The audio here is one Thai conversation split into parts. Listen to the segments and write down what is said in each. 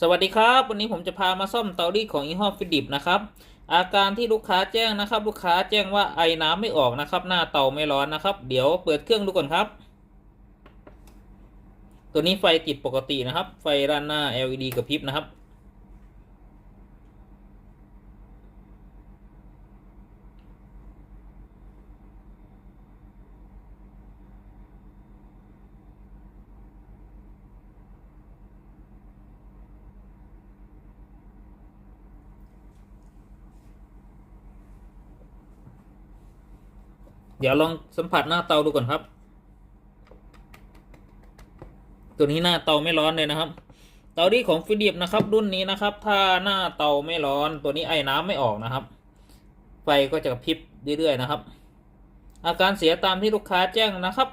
สวัสดีครับวันนี้ผมจะพามาซ่อมเตารีดของยี่ห้อฟิลิปนะครับอาการที่ลูกค้าแจ้งนะครับลูกค้าแจ้งว่าไอน้ำไม่ออกนะครับหน้าเตาไม่ร้อนนะครับเดี๋ยวเปิดเครื่องดูก่อนครับตัวนี้ไฟติดปกตินะครับไฟด้านหน้า LED กระพริบนะครับเดี๋ยวลองสัมผัสหน้าเตาดูก่อนครับตัวนี้หน้าเตาไม่ร้อนเลยนะครับเตารีดของฟิลิปนะครับรุ่นนี้นะครับถ้าหน้าเตาไม่ร้อนตัวนี้ไอน้ำไม่ออกนะครับไฟก็จะกระพริบเรื่อยๆนะครับอาการเสียตามที่ลูกค้าแจ้งนะครับ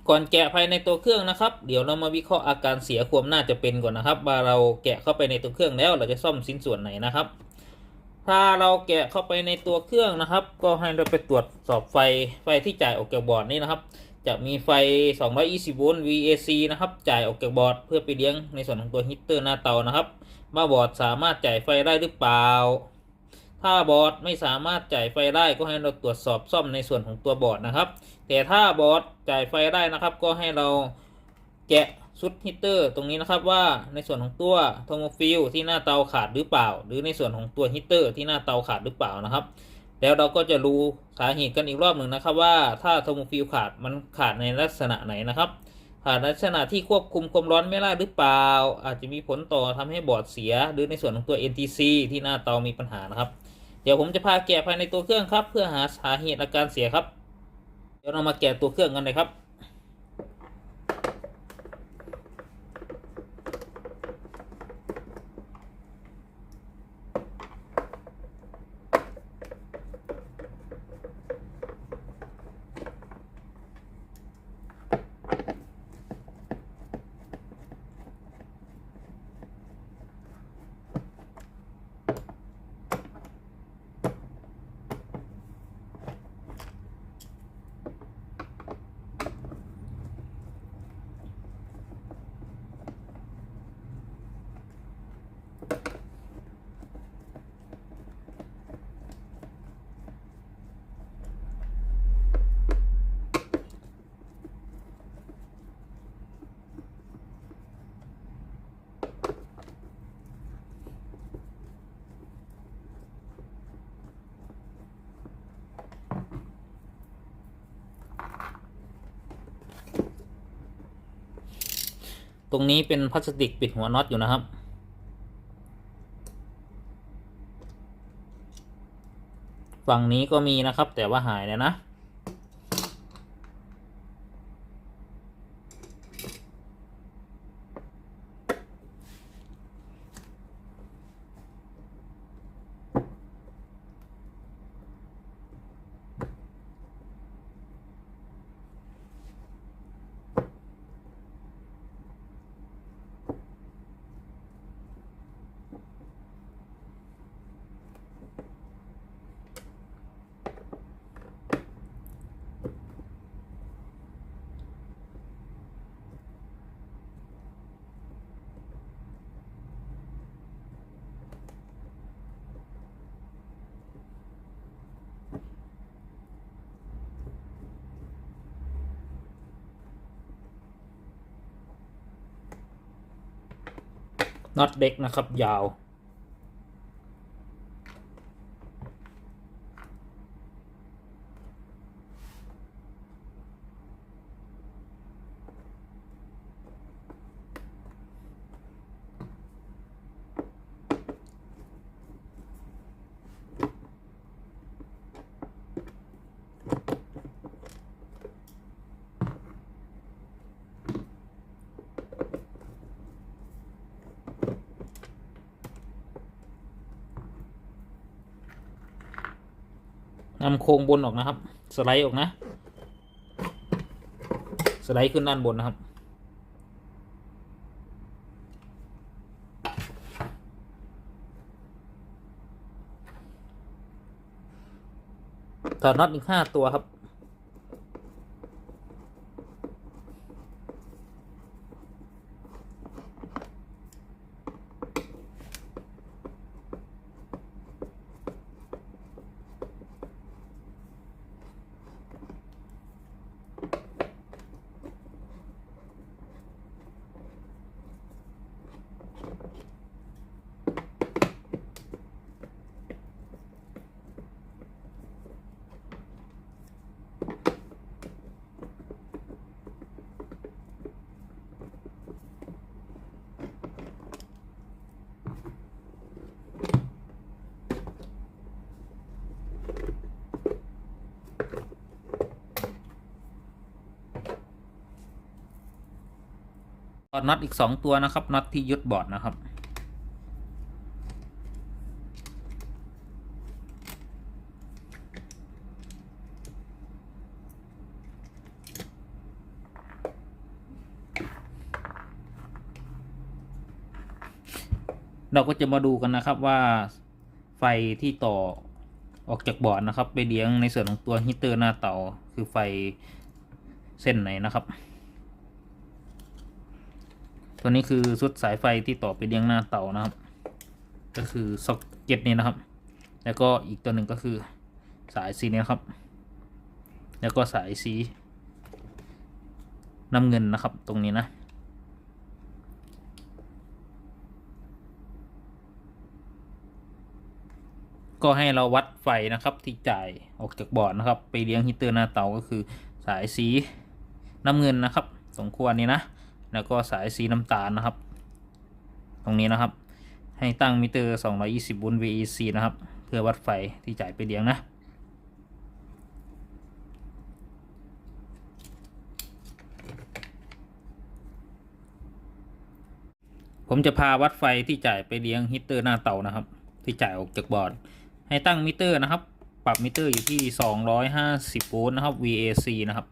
ก่อนแกะภายในตัวเครื่องนะครับเดี๋ยวเรามาวิเคราะห์อาการเสียความน่าจะเป็นก่อนนะครับว่าเราแกะเข้าไปในตัวเครื่องแล้วเราจะซ่อมชิ้นส่วนไหนนะครับถ้าเราแกะเข้าไปในตัวเครื่องนะครับก็ให้เราไปตรวจสอบไฟที่จ่ายออกจากบอร์ดนี่นะครับจะมีไฟ220โวลต์ VAC นะครับจ่ายออกจากบอร์ดเพื่อไปเลี้ยงในส่วนของตัวฮีตเตอร์หน้าเตานะครับว่าบอร์ดสามารถจ่ายไฟได้หรือเปล่าถ้าบอร์ดไม่สามารถจ่ายไฟได้ก็ให้เราตรวจสอบซ่อมในส่วนของตัวบอร์ดนะครับแต่ถ้าบอร์ดจ่ายไฟได้นะครับก็ให้เราแกะชุดฮีตเตอร์ตรงนี้นะครับว่าในส่วนของตัวโทโมฟิลที่หน้าเตาขาดหรือเปล่าหรือในส่วนของตัวฮีตเตอร์ที่หน้าเตาขาดหรือเปล่านะครับแล้วเราก็จะรู้สาเหตุกันอีกรอบหนึ่งนะครับว่าถ้าโทโมฟิลขาดมันขาดในลักษณะไหนนะครับขาดลักษณะที่ควบคุมความร้อนไม่ได้หรือเปล่าอาจจะมีผลต่อทำให้บอร์ดเสียหรือในส่วนของตัว NTC ที่หน้าเตามีปัญหานะครับเดี๋ยวผมจะพาแกะภายในตัวเครื่องครับเพื่อหาสาเหตุอาการเสียครับเดี๋ยวเรามาแกะตัวเครื่องกันเลยครับตรงนี้เป็นพลาสติกปิดหัวน็อตอยู่นะครับฝั่งนี้ก็มีนะครับแต่ว่าหายแล้วนะน็อตเล็กนะครับยาวนำโครงบนออกนะครับสไลด์ออกนะสไลด์ขึ้นด้านบนนะครับถอดน็อตอีก5 ตัวครับ น็อตอีก2ตัวนะครับน็อตที่ยึดบอร์ดนะครับเราก็จะมาดูกันนะครับว่าไฟที่ต่อออกจากบอร์ดนะครับไปเลี้ยงในส่วนของตัวฮีเตอร์หน้าเตาคือไฟเส้นไหนนะครับตัวนี้คือชุดสายไฟที่ต่อไปเลี้ยงหน้าเตานะครับก็คือซ็อกเก็ตนี้นะครับแล้วก็อีกตัวหนึ่งก็คือสายสีนี้นะครับแล้วก็สายสีน้ำเงินนะครับตรงนี้นะก็ให้เราวัดไฟนะครับที่จ่ายออกจากบอร์ดนะครับไปเลี้ยงฮีเตอร์หน้าเตาก็คือสายสีน้ำเงินนะครับตรงขั้วนี้นะแล้วก็สายสีน้ำตาลนะครับตรงนี้นะครับให้ตั้งมิเตอร์220 โวลต์ VEC นะครับเพื่อวัดไฟที่จ่ายไปเลี้ยงนะผมจะพาวัดไฟที่จ่ายไปเลี้ยงฮีเตอร์หน้าเตานะครับที่จ่ายออกจากบอร์ดให้ตั้งมิเตอร์นะครับปรับมิเตอร์อยู่ที่250 โวลต์นะครับ VAC นะครับ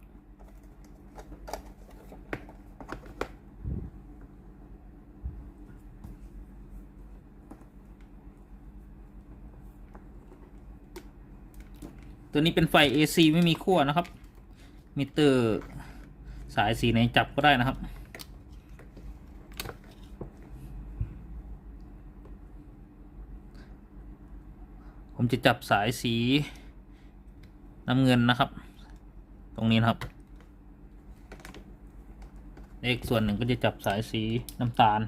ตัวนี้เป็นไฟ AC ไม่มีขั้วนะครับมิเตอร์สายสีไหนจับก็ได้นะครับผมจะจับสายสีน้ำเงินนะครับตรงนี้นะครับอีกส่วนหนึ่งก็จะจับสายสีน้ำตาล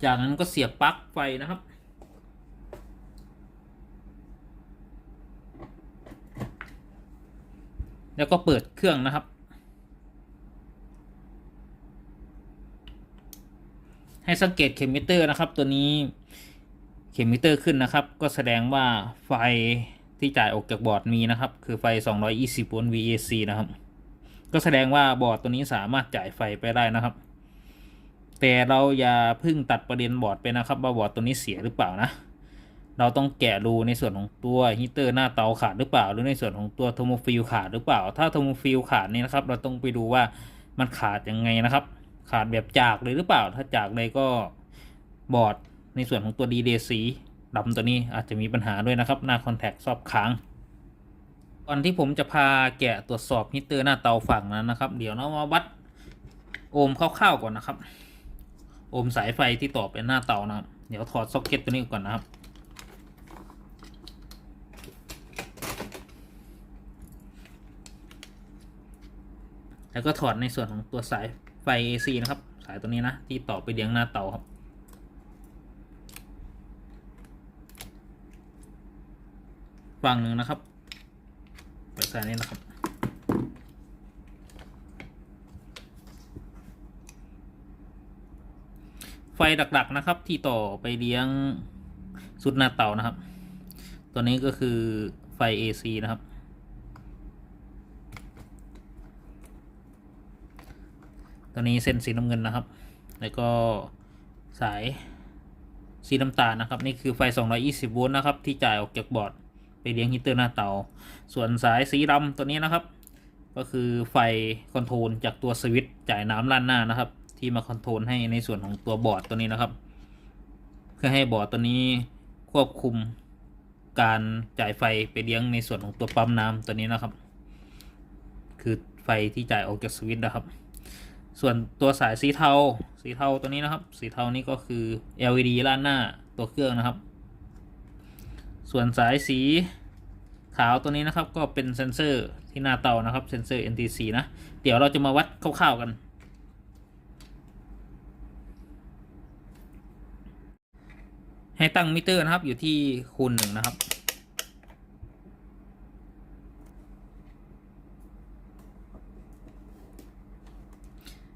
จากนั้นก็เสียบปลั๊กไฟนะครับแล้วก็เปิดเครื่องนะครับให้สังเกตเข็มมิเตอร์นะครับตัวนี้เข็มมิเตอร์ขึ้นนะครับก็แสดงว่าไฟที่จ่ายออกจากบอร์ดมีนะครับคือไฟ220 โวลต์ VAC นะครับก็แสดงว่าบอร์ดตัวนี้สามารถจ่ายไฟไปได้นะครับแต่เราอย่าเพิ่งตัดประเด็นบอร์ดไปนะครับว่าบอร์ดตัวนี้เสียหรือเปล่านะเราต้องแกะรูในส่วนของตัวฮีเตอร์หน้าเตาขาดหรือเปล่าหรือในส่วนของตัวโทโมฟิลขาดหรือเปล่าถ้าโทโมฟิลขาดนี่นะครับเราต้องไปดูว่ามันขาดยังไงนะครับขาดแบบจากเลยหรือเปล่าถ้าจากเลยก็บอร์ดในส่วนของตัว DDC ดำตัวนี้อาจจะมีปัญหาด้วยนะครับหน้าคอนแทคชอบค้างก่อนที่ผมจะพาแกะตรวจสอบฮีเตอร์หน้าเตาฝั่งนั้นนะครับเดี๋ยวเรามาวัดโอห์มคร่าวๆก่อนนะครับโอห์มสายไฟที่ต่อเป็นหน้าเตานะครับเดี๋ยวถอดซ็อกเก็ตตัวนี้ก่อนนะครับแล้วก็ถอดในส่วนของตัวสายไฟ AC นะครับสายตัวนี้นะที่ต่อไปเลี้ยงหน้าเตาครับฝั่งหนึ่งนะครับเปิดสายนี้นะครับไฟหลักๆนะครับที่ต่อไปเลี้ยงสุดหน้าเตานะครับตัวนี้ก็คือไฟ AC นะครับตัวนี้เส้นสีน้ำเงินนะครับแล้วก็สายสีน้ำตาลนะครับนี่คือไฟ220 โวลต์นะครับที่จ่ายออกจากบอร์ดไปเลี้ยงฮีเตอร์หน้าเตาส่วนสายสีดำตัวนี้นะครับก็คือไฟคอนโทรลจากตัวสวิตช์จ่ายน้ำล้านหน้านะครับที่มาคอนโทรลให้ในส่วนของตัวบอร์ดตัวนี้นะครับเพื่อให้บอร์ดตัวนี้ควบคุมการจ่ายไฟไปเลี้ยงในส่วนของตัวปั๊มน้ำตัวนี้นะครับคือไฟที่จ่ายออกจากสวิตช์นะครับส่วนตัวสายสีเทาตัวนี้นะครับสีเทานี้ก็คือ LED ล้านหน้าตัวเครื่องนะครับส่วนสายสีขาวตัวนี้นะครับก็เป็นเซนเซอร์ที่หน้าเตานะครับเซนเซอร์ NTC นะเดี๋ยวเราจะมาวัดคร่าวๆกันให้ตั้งมิเตอร์นะครับอยู่ที่คูณ 1นะครับ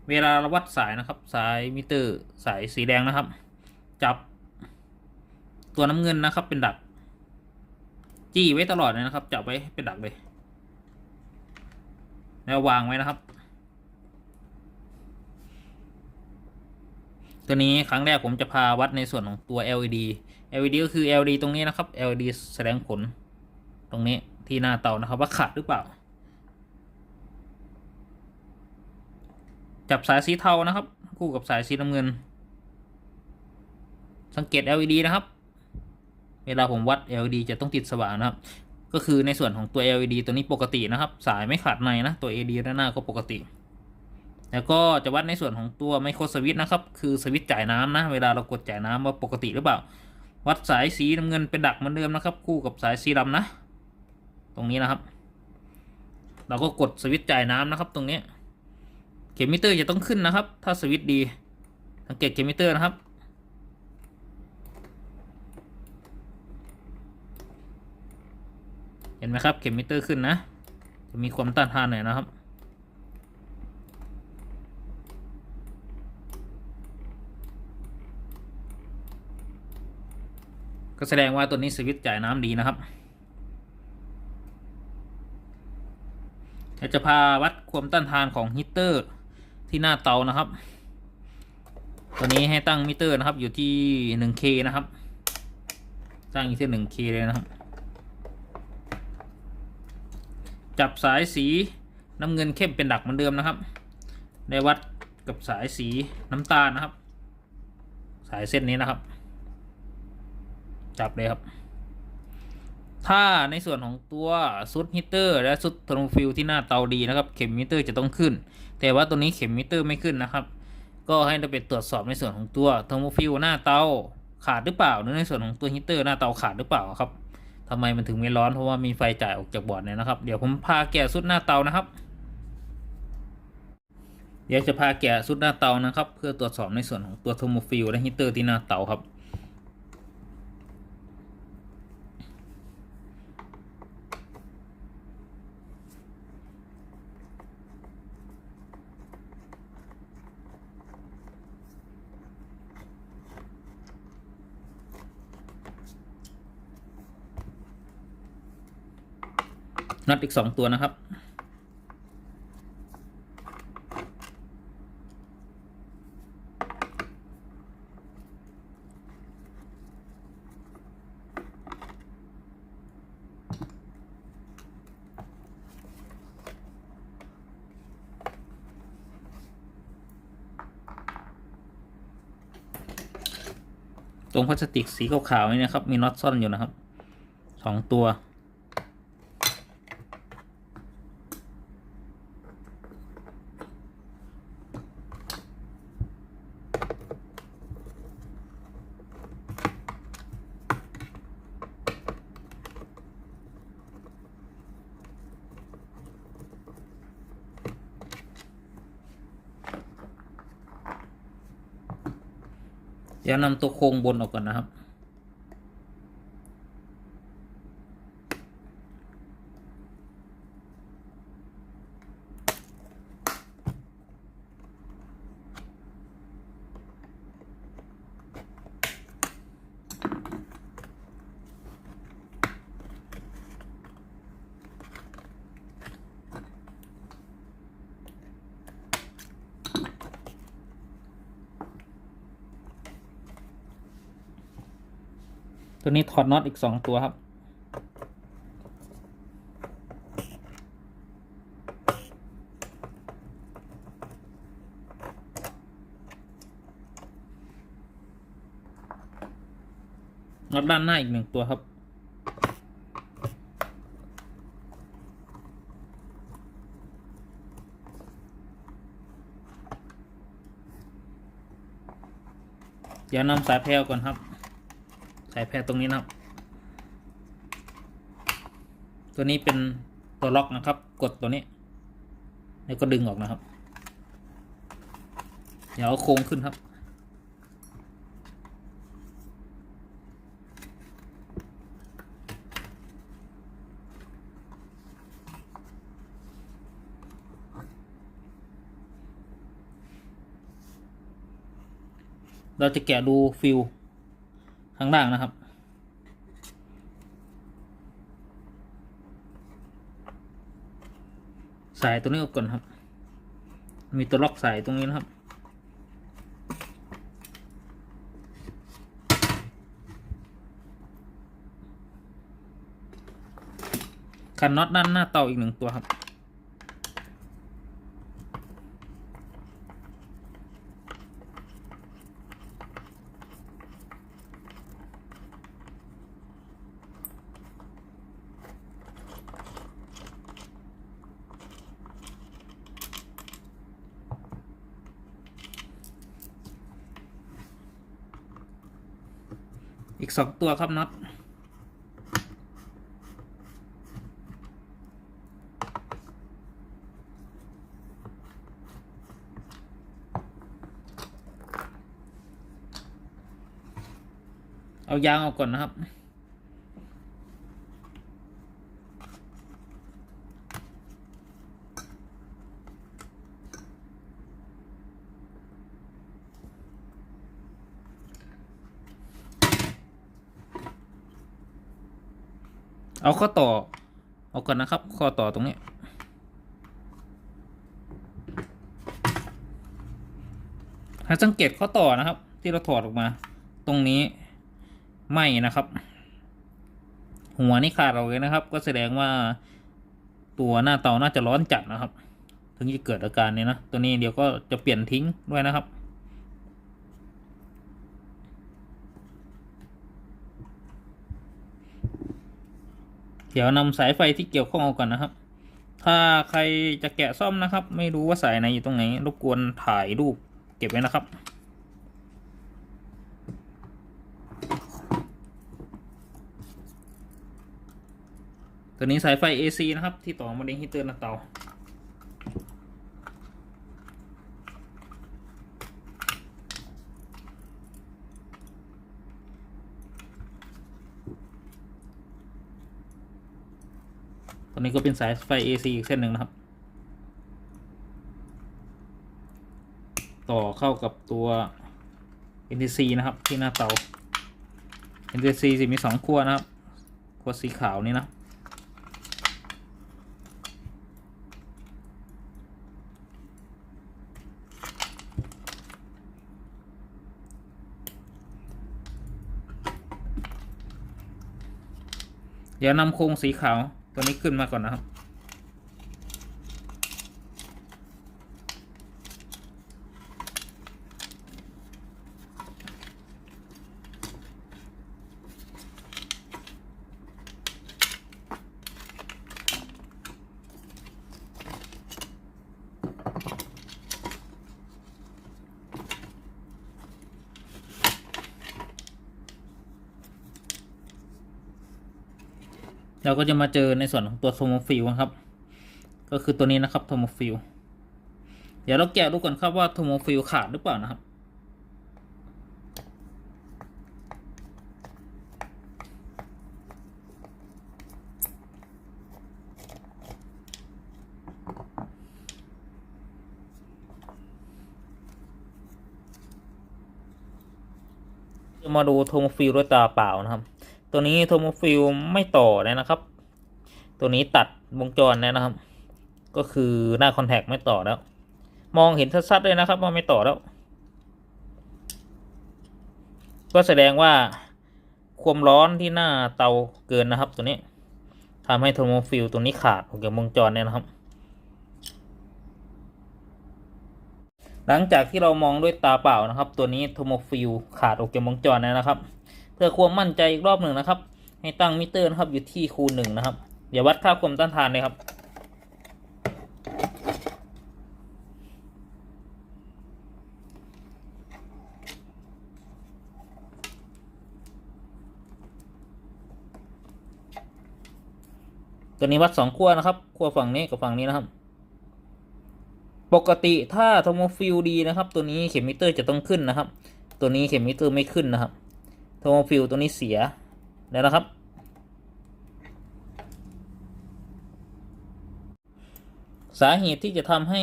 เวลาเราวัดสายนะครับสายมิเตอร์สายสีแดงนะครับจับ ตัวน้ำเงินนะครับเป็นดักจี้ไว้ตลอดเลยนะครับจับไว้เป็นดักเลยแล้ววางไว้นะครับตัวนี้ครั้งแรกผมจะพาวัดในส่วนของตัว LED ก็คือ LED ตรงนี้นะครับ LED แสดงผลตรงนี้ที่หน้าเตานะครับว่าขาดหรือเปล่าจับสายสีเทานะครับคู่กับสายสีน้ำเงินสังเกต LED นะครับเวลาผมวัด LED จะต้องติดสว่างนะครับก็คือในส่วนของตัว LED ตัวนี้ปกตินะครับสายไม่ขาดในนะตัว LED ด้านหน้าก็ปกติแล้วก็จะวัดในส่วนของตัวไมโครสวิตช์นะครับคือสวิตช์จ่ายน้ำนะเวลาเรากดจ่ายน้ำว่าปกติหรือเปล่าวัดสายสีน้ำเงินเป็นดักเหมือนเดิมนะครับคู่กับสายสีดำนะตรงนี้นะครับเราก็กดสวิตช์จ่ายน้ำนะครับตรงนี้เข็มมิเตอร์จะต้องขึ้นนะครับถ้าสวิตช์ดีสังเกตเข็มมิเตอร์นะครับเห็นไหมครับเข็มมิเตอร์ขึ้นนะจะมีความต้านทานหน่อยนะครับก็แสดงว่าตัวนี้สวิตช์จ่ายน้ำดีนะครับจะพาวัดความต้านทานของฮีตเตอร์ที่หน้าเตานะครับตัวนี้ให้ตั้งมิเตอร์นะครับอยู่ที่ 1K นะครับตั้งอยู่ที่ 1K เลยนะครับจับสายสีน้ำเงินเข้มเป็นดักเหมือนเดิมนะครับได้วัดกับสายสีน้ำตาลนะครับสายเส้นนี้นะครับจับเลยครับถ้าในส่วนของตัวซุดฮีเตอร์และซุดเทอร์โมฟิลที่หน้าเตาดีนะครับเข็มมิเตอร์จะต้องขึ้นแต่ว่าตัวนี้เข็มมิเตอร์ไม่ขึ้นนะครับก็ให้เราไปตรวจสอบในส่วนของตัวเทอร์โมฟิลหน้าเตาขาดหรือเปล่าหรือในส่วนของตัวฮีเตอร์หน้าเตาขาดหรือเปล่าครับทำไมมันถึงไม่ร้อนเพราะว่ามีไฟจ่ายออกจากบอร์ดเนี่ยนะครับเดี๋ยวผมพาแกะซุดหน้าเตานะครับเดี๋ยวจะพาแกะซุดหน้าเตานะครับเพื่อตรวจสอบในส่วนของตัวเทอร์โมฟิลและฮีเตอร์ที่หน้าเตาครับน็อตอีก2ตัวนะครับตรงพลาสติกสีขาวๆนี่นะครับมีน็อตซ่อนอยู่นะครับ2ตัวเดี๋ยวนำตัวโครงบนออกก่อนนะครับตัวนี้ถอดน็อตอีก2ตัวครับน็อตด้านหน้าอีก1ตัวครับเดี๋ยวนำสายแพรก่อนครับสายแพรตรงนี้นะครับตัวนี้เป็นตัวล็อกนะครับกดตัวนี้แล้วก็ดึงออกนะครับเดี๋ยวเอาโค้งขึ้นครับเราจะแกะดูฟิลข้างล่างนะครับ สายตัวนี้ออกก่อนครับมีตัวล็อกสายตรงนี้นะครับขันน็อตด้านหน้าเตาอีก1 ตัวครับอีก2 ตัวครับน็อตเอายางออกก่อนนะครับเอาข้อต่อเอาก่อนนะครับข้อต่อตรงนี้ให้สังเกตข้อต่อนะครับที่เราถอดออกมาตรงนี้ไม่นะครับหัวนี่ขาดออกเลยนะครับก็แสดงว่าตัวหน้าเตาน่าจะร้อนจัดนะครับถึงจะเกิดอาการนี้นะตัวนี้เดี๋ยวก็จะเปลี่ยนทิ้งด้วยนะครับเดี๋ยวนำสายไฟที่เกี่ยวข้องออกก่อนนะครับถ้าใครจะแกะซ่อมนะครับไม่รู้ว่าสายไหนอยู่ตรงไหนรบกวนถ่ายรูปเก็บไว้นะครับตัวนี้สายไฟ AC นะครับที่ต่อมาเด้งฮีเตอร์หน้าเตาตัวนี้ก็เป็นสายไฟ AC อีกเส้นหนึ่งนะครับต่อเข้ากับตัว NTC นะครับที่หน้าเตา NTC จะมี2 ขั้วนะครับขั้วสีขาวนี่นะเดี๋ยวนำโครงสีขาวตัวนี้ขึ้นมาก่อนนะครับเราก็จะมาเจอในส่วนของตัวโทโมฟิลครับก็คือตัวนี้นะครับโทโมฟิลเดี๋ยวเราแกะดูก่อนครับว่าโทโมฟิลขาดหรือเปล่านะครับจะมาดูโทโมฟิลด้วยตาเปล่านะครับตัวนี้โทโมฟิลไม่ต่อเลยนะครับ ตัวนี้ตัดวงจรนะครับก็คือหน้าคอนแทคไม่ต่อแล้วมองเห็นชัดๆเลยนะครับว่าไม่ต่อแล้วก็แสดงว่าความร้อนที่หน้าเตาเกินนะครับตัวนี้ทำให้โทโมฟิลตัวนี้ขาดออกจากวงจรเนี่ยนะครับหลังจากที่เรามองด้วยตาเปล่านะครับตัวนี้โทโมฟิลขาดออกจากวงจรนะครับเพื่อความมั่นใจอีกรอบหนึ่งนะครับให้ตั้งมิเตอร์นะครับอยู่ที่คูณ1นะครับอย่าวัดค่าความต้านทานเลยครับตัวนี้วัด2 ขั้วนะครับขั้วฝั่งนี้กับฝั่งนี้นะครับปกติถ้าโทโมฟิลดีนะครับตัวนี้เข็มมิเตอร์จะต้องขึ้นนะครับตัวนี้เข็มมิเตอร์ไม่ขึ้นนะครับโทโมฟิลตัวนี้เสียแล้วนะครับสาเหตุที่จะทำให้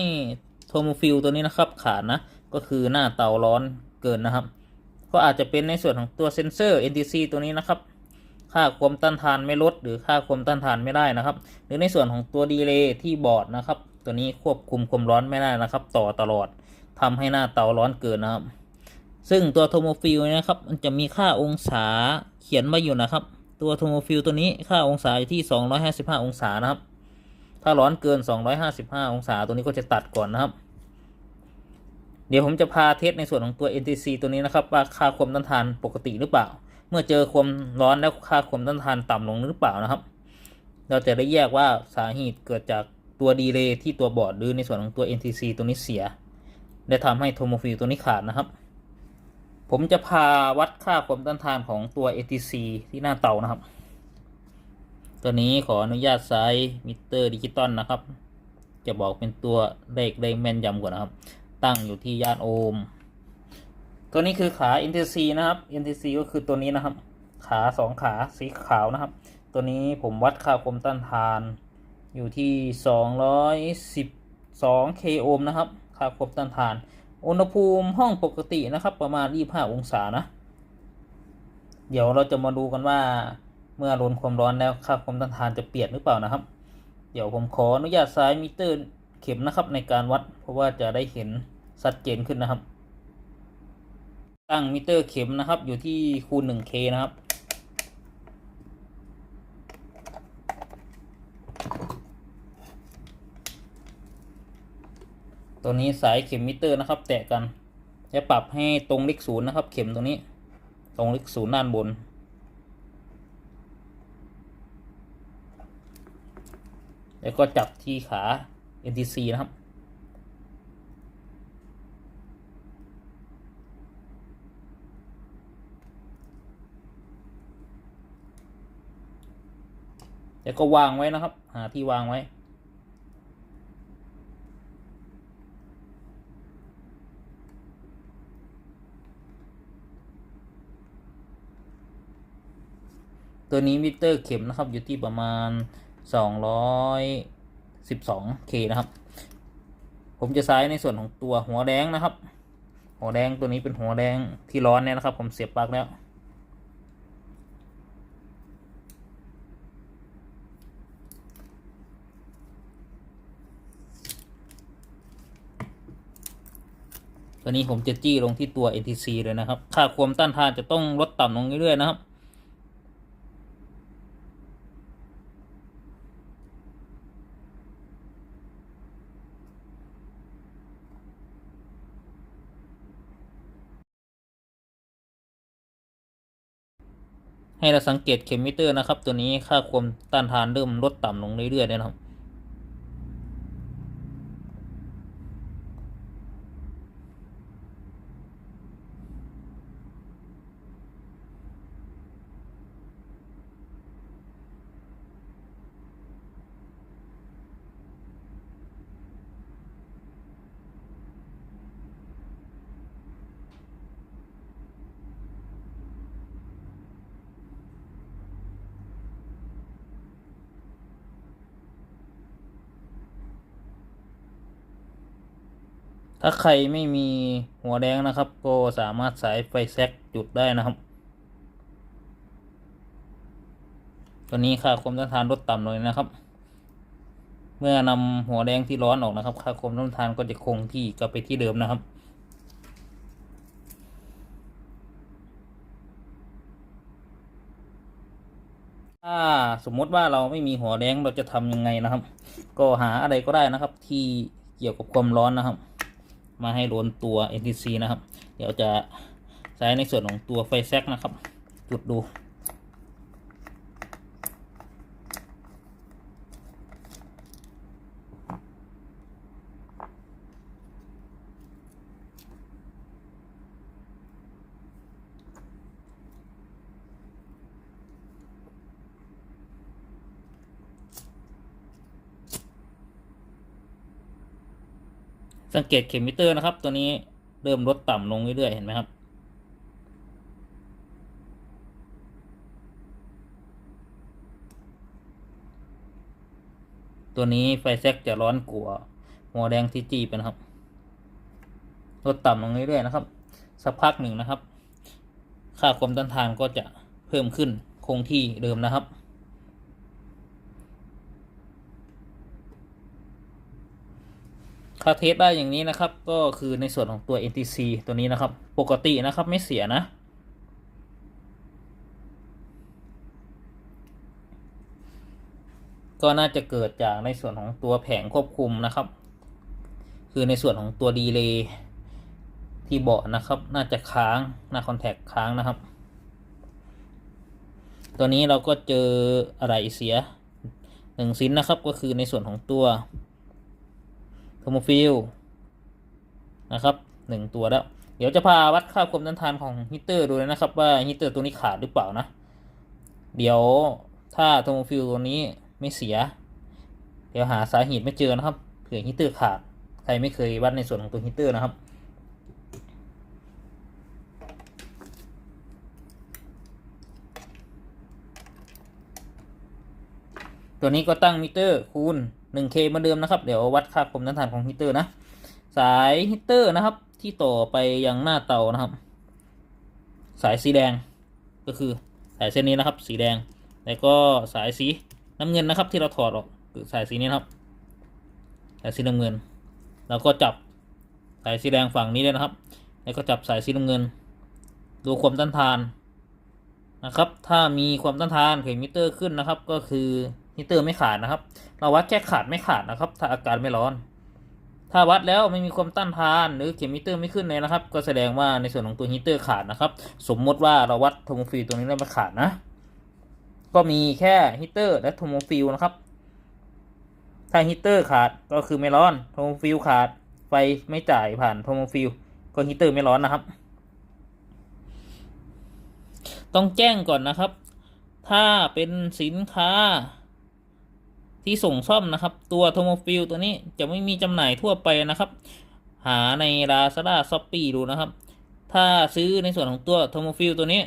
โทโมฟิลตัวนี้นะครับขาดนะก็คือหน้าเตาร้อนเกินนะครับก็อาจจะเป็นในส่วนของตัวเซนเซอร์ NTC ตัวนี้นะครับค่าความต้านทานไม่ลดหรือค่าความต้านทานไม่ได้นะครับหรือในส่วนของตัวดีเลย์ที่บอร์ดนะครับ ตัวนี้ควบคุมความร้อนไม่ได้นะครับต่อตลอดทำให้หน้าเตาร้อนเกินนะครับซึ่งตัวโทโมฟิลนะครับมันจะมีค่าองศาเขียนไว้อยู่นะครับตัวโทโมฟิลตัวนี้ค่าองศาอยู่ที่255องศานะครับถ้าร้อนเกิน255องศาตัวนี้ก็จะตัดก่อนนะครับเดี๋ยวผมจะพาเทสในส่วนของตัว NTC ตัวนี้นะครับว่าค่าความต้านทานปกติหรือเปล่าเมื่อเจอความร้อนแล้วค่าความต้านทานต่ำลงหรือเปล่านะครับเราจะได้แยกว่าสาเหตุเกิดจากตัวดีเลย์ที่ตัวบอร์ดหรือในส่วนของตัว NTC ตัวนี้เสียได้ทำให้โทโมฟิลตัวนี้ขาดนะครับผมจะพาวัดค่าความต้านทานของตัว NTC ที่หน้าเตานะครับตัวนี้ขออนุญาตใช้มิเตอร์ดิจิตอลนะครับจะบอกเป็นตัวเลขได้แม่นยำกว่านะครับตั้งอยู่ที่ย่านโอห์มตัวนี้คือขา NTC นะครับ NTC ก็คือตัวนี้นะครับขา2ขาสีขาวนะครับตัวนี้ผมวัดค่าความต้านทานอยู่ที่212 k โอห์มนะครับค่าความต้านทานอุณหภูมิห้องปกตินะครับประมาณ25องศานะเดี๋ยวเราจะมาดูกันว่าเมื่อโดนความร้อนแล้วค่าความต้านทานจะเปลี่ยนหรือเปล่านะครับเดี๋ยวผมขออนุญาตใช้มิเตอร์เข็มนะครับในการวัดเพราะว่าจะได้เห็นชัดเจนขึ้นนะครับตั้งมิเตอร์เข็มนะครับอยู่ที่คูณ 1K นะครับตัวนี้สายเข็มมิเตอร์นะครับแตะกันจะปรับให้ตรงเลข0นะครับเข็มตรงนี้ตรงเลข0ด้านบนแล้วก็จับที่ขา NTC นะครับแล้วก็วางไว้นะครับหาที่วางไว้ตัวนี้มิเตอร์เข็มนะครับอยู่ที่ประมาณ212K นะครับผมจะใช้ในส่วนของตัวหัวแดงนะครับหัวแดงตัวนี้เป็นหัวแดงที่ร้อนเนี่ยนะครับผมเสียบปลั๊กแล้วตัวนี้ผมจะจี้ลงที่ตัว NTC เลยนะครับค่าความต้านทานจะต้องลดต่ำลงเรื่อยๆนะครับให้เราสังเกตเข็มมิเตอร์นะครับตัวนี้ค่าความต้านทานเริ่มลดต่ำลงเรื่อยๆนะครับถ้าใครไม่มีหัวแดงนะครับก็สามารถใช้ไฟแช็กจุดได้นะครับตัวนี้ค่าความต้านทานลดต่ำลงนะครับเมื่อนำหัวแดงที่ร้อนออกนะครับค่าความต้านทานก็จะคงที่กลับไปที่เดิมนะครับถ้าสมมติว่าเราไม่มีหัวแดงเราจะทำยังไงนะครับก็หาอะไรก็ได้นะครับที่เกี่ยวกับความร้อนนะครับมาให้โดนตัว NTC นะครับเดี๋ยวจะใช้ในส่วนของตัวไฟแช็กนะครับจุดดูสังเกตเข็มมิเตอร์นะครับตัวนี้เริ่มลดต่ำลงเรื่อยๆเห็นไหมครับตัวนี้ไฟแช็กจะร้อนกว่าหัวแดงที่จี้ไปนะครับลดต่ำลงเรื่อยๆนะครับสักพักหนึ่งนะครับค่าความต้านทานก็จะเพิ่มขึ้นคงที่เดิมนะครับ ค่าเทสได้อย่างนี้นะครับก็คือในส่วนของตัว NTC ตัวนี้นะครับปกตินะครับไม่เสียนะก็น่าจะเกิดจากในส่วนของตัวแผงควบคุมนะครับคือในส่วนของตัวดีเลย์ที่เบาะนะครับน่าจะค้างหน้าคอนแทคค้างนะครับตัวนี้เราก็เจออะไรเสีย1ชิ้นนะครับก็คือในส่วนของตัวโทโมฟิลนะครับ1ตัวแล้วเดี๋ยวจะพาวัดค่าความต้านทานของฮีเตอร์ดูเลยนะครับว่าฮีเตอร์ตัวนี้ขาดหรือเปล่านะเดี๋ยวถ้าโทโมฟิลตัวนี้ไม่เสียเดี๋ยวหาสาเหตุไม่เจอนะครับเผื่อฮีเตอร์ขาดใครไม่เคยวัดในส่วนของตัวฮีเตอร์นะครับตัวนี้ก็ตั้งมิเตอร์คูณ 1K เหมือนเดิมนะครับเดี๋ยววัดค่าความต้านทานของฮีเตอร์นะสายฮีเตอร์นะครับที่ต่อไปยังหน้าเตานะครับสายสีแดงก็คือสายเส้นนี้นะครับสีแดงแล้วก็สายสีน้ำเงินนะครับที่เราถอดออกคือสายสีนี้นะครับสายสีน้ำเงินแล้วก็จับสายสีแดงฝั่งนี้เลยนะครับแล้วก็จับสายสีน้ำเงินดูความต้านทานนะครับถ้ามีความต้านทานเข็มมิเตอร์ขึ้นนะครับก็คือมิเตอร์ไม่ขาดนะครับเราวัดแค่ขาดไม่ขาดนะครับถ้าอาการไม่ร้อนถ้าวัดแล้วไม่มีความต้านทานหรือเข็มมิเตอร์ไม่ขึ้นเลยนะครับก็แสดงว่าในส่วนของตัวฮีเตอร์ขาดนะครับสมมติว่าเราวัดโทโมฟิลตัวนี้แล้วมันขาดนะก็มีแค่ฮีเตอร์และโทโมฟิลนะครับถ้าฮีเตอร์ขาดก็คือไม่ร้อนโทโมฟิลขาดไฟไม่จ่ายผ่านโทโมฟิลก็ฮีเตอร์ไม่ร้อนนะครับต้องแจ้งก่อนนะครับถ้าเป็นสินค้าที่ส่งซ่อมนะครับตัวโทโมฟิลตัวนี้จะไม่มีจำหน่ายทั่วไปนะครับหาใน Lazada Shopee ดูนะครับถ้าซื้อในส่วนของตัวโทโมฟิลตัวนี้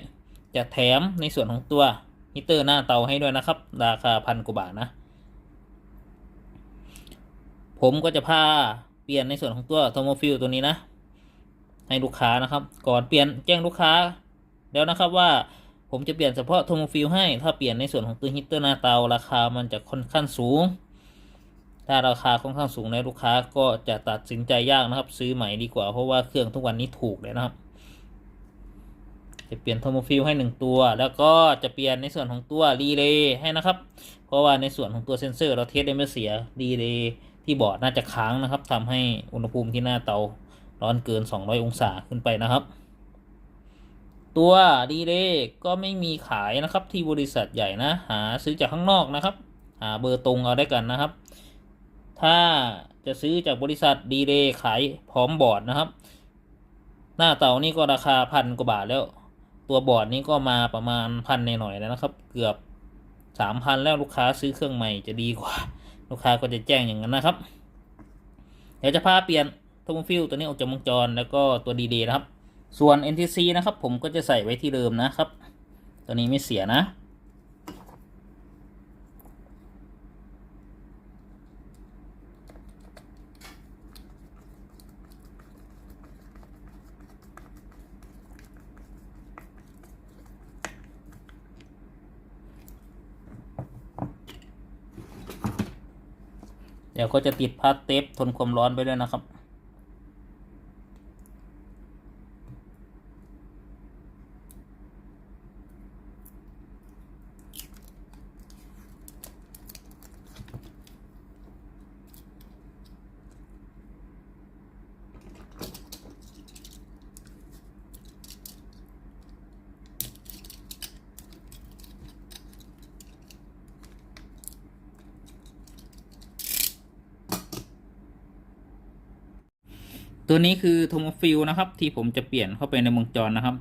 จะแถมในส่วนของตัวฮีเตอร์หน้าเตาให้ด้วยนะครับราคา1,000 กว่าบาทนะผมก็จะพาเปลี่ยนในส่วนของตัวโทโมฟิลตัวนี้นะให้ลูกค้านะครับก่อนเปลี่ยนแจ้งลูกค้าแล้วนะครับว่าผมจะเปลี่ยนเฉพาะโทโมฟิลให้ถ้าเปลี่ยนในส่วนของตัวฮีเตอร์หน้าเตาราคามันจะค่อนข้างสูงถ้าราคาค่อนข้างสูงในลูกค้าก็จะตัดสินใจยากนะครับซื้อใหม่ดีกว่าเพราะว่าเครื่องทุกวันนี้ถูกเลยนะครับจะเปลี่ยนโทโมฟิลให้1ตัวแล้วก็จะเปลี่ยนในส่วนของตัวรีเลย์ให้นะครับเพราะว่าในส่วนของตัวเซนเซอร์เราเทสได้ไม่เสียรีเลย์ที่บอร์ดน่าจะค้างนะครับทำให้อุณหภูมิที่หน้าเตาร้อนเกิน200องศาขึ้นไปนะครับตัวดีเลย์ก็ไม่มีขายนะครับที่บริษัทใหญ่นะหาซื้อจากข้างนอกนะครับหาเบอร์ตรงเอาได้กันนะครับถ้าจะซื้อจากบริษัทดีเลย์ขายพร้อมบอร์ดนะครับหน้าเตานี่ก็ราคา1,000 กว่าบาทแล้วตัวบอร์ดนี้ก็มาประมาณ1,000หน่อยๆแล้วนะครับเกือบ3,000แล้วลูกค้าซื้อเครื่องใหม่จะดีกว่าลูกค้าก็จะแจ้งอย่างนั้นนะครับเดี๋ยวจะพาเปลี่ยนโทโมฟิลตัวนี้ออกจากวงจรแล้วก็ตัวดีเลย์นะครับส่วน NTC นะครับผมก็จะใส่ไว้ที่เดิมนะครับตัวนี้ไม่เสียนะเดี๋ยวก็จะติดพาสเทปทนความร้อนไปด้วยนะครับตัวนี้คือโทโมฟิลนะครับที่ผมจะเปลี่ยนเข้าไปในวงจรนะครับ